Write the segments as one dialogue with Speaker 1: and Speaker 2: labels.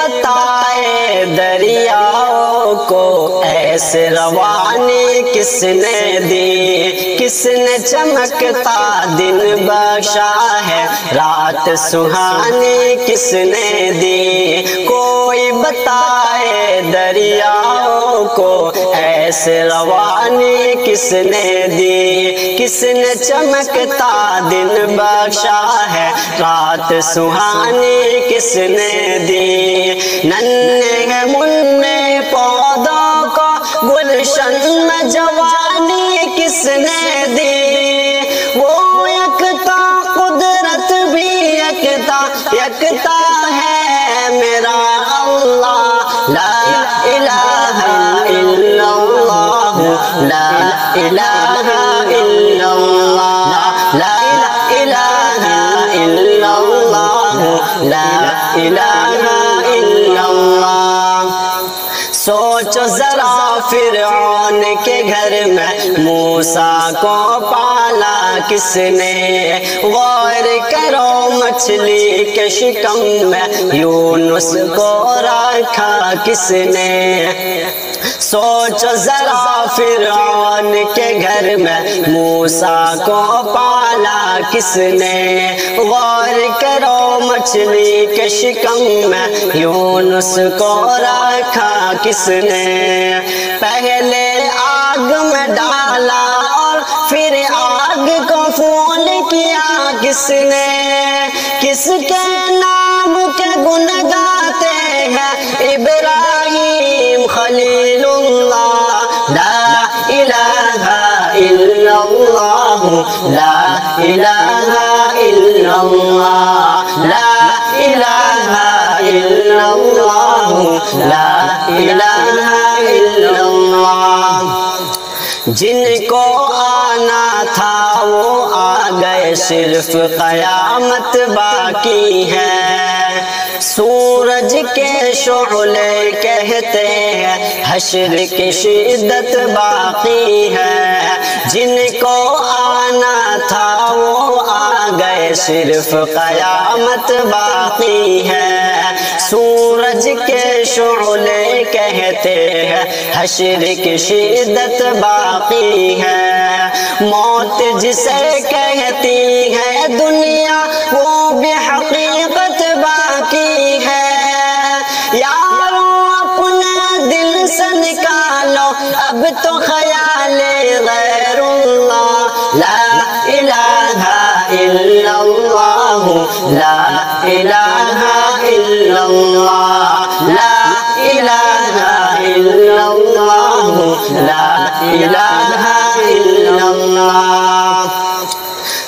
Speaker 1: بتائے دریاؤں کو ایسے روانی کس نے دی، کس نے چمکتا دن بخشا ہے، رات سہانی کس نے دی، کوئی بتائے دریاؤں کو ایسے روانی کس نے دی، کس نے چمکتا دن بخشا ہے، رات سہانی کس نے دی، ننھے مننے پودوں کو گلشن میں جوانی کس نے دی، وہ یکتا قدرت بھی یکتا یکتا ہے میرا اللہ، لا الہ الا اللہ، لا الہ الا اللہ، لا الہ الا اللہ، لا الہ الا اللہ۔ سوچو ذرا فرعون کے گھر میں موسیٰ کو پالا کس نے، غور کرو مچھلی کے شکم میں یونس کو رکھا کس نے، سوچو ذرا فرعون کے گھر میں موسیٰ کو پالا کس نے، غور کرو مچھلی کے شکم میں یونس کو رکھا کس نے، پہلے آگ میں ڈالا اور پھر آگ کو پھول کیا کس نے، کس کے نام کے گن گاتے ہیں ابراہیم خلیل اللہ، لا الہ الا اللہ، لا الہ الا اللہ، لا الہ الا اللہ، لا الہ الا اللہ۔ جن کو آنا تھا وہ آ گئے، صرف قیامت باقی ہے، سورج کے شعلے کہتے ہیں حشر کی شدت باقی ہے، جن کو آنا تھا وہ آ گئے، صرف قیامت باقی ہے، سورج کے شعلے کہتے ہیں حشر کی شدت باقی ہے، موت جسے کہتی ہے دنیا وہ بھی حقیقت باقی ہے، یارو اپنے دل سے نکالو اب تو خیال غیر اللہ، لا الہ الا اللہ، لا الہ الا اللہ، لا الہ الا اللہ، لا الہ الا اللہ۔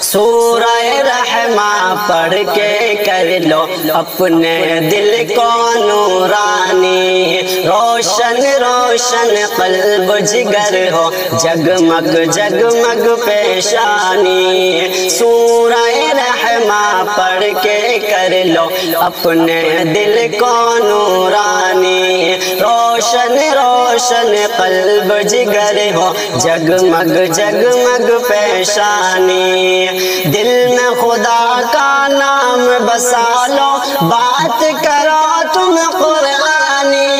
Speaker 1: سورہ رحمہ پڑھ کے کر لو اپنے دل کو نورانی، روشن روشن قلب جگر ہو، جگمگ جگمگ پیشانی، سورہ رحمہ پڑھ کے کر لو اپنے دل کو نورانی، روشن روشن قلب جگر ہو، جگمگ جگمگ پیشانی، دل میں خدا کا نام بسا لو، بات کرو تم قرآنی،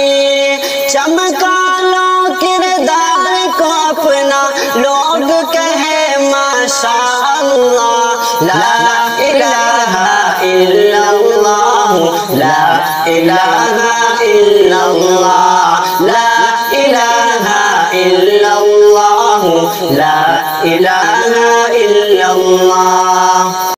Speaker 1: چمکا لو کردار کو اپنا، لوگ کہے ماشاء اللہ، لا الہ الا اللہ، لا الہ الا اللہ، لا الہ الا اللہ، لا الہ الا اللہ۔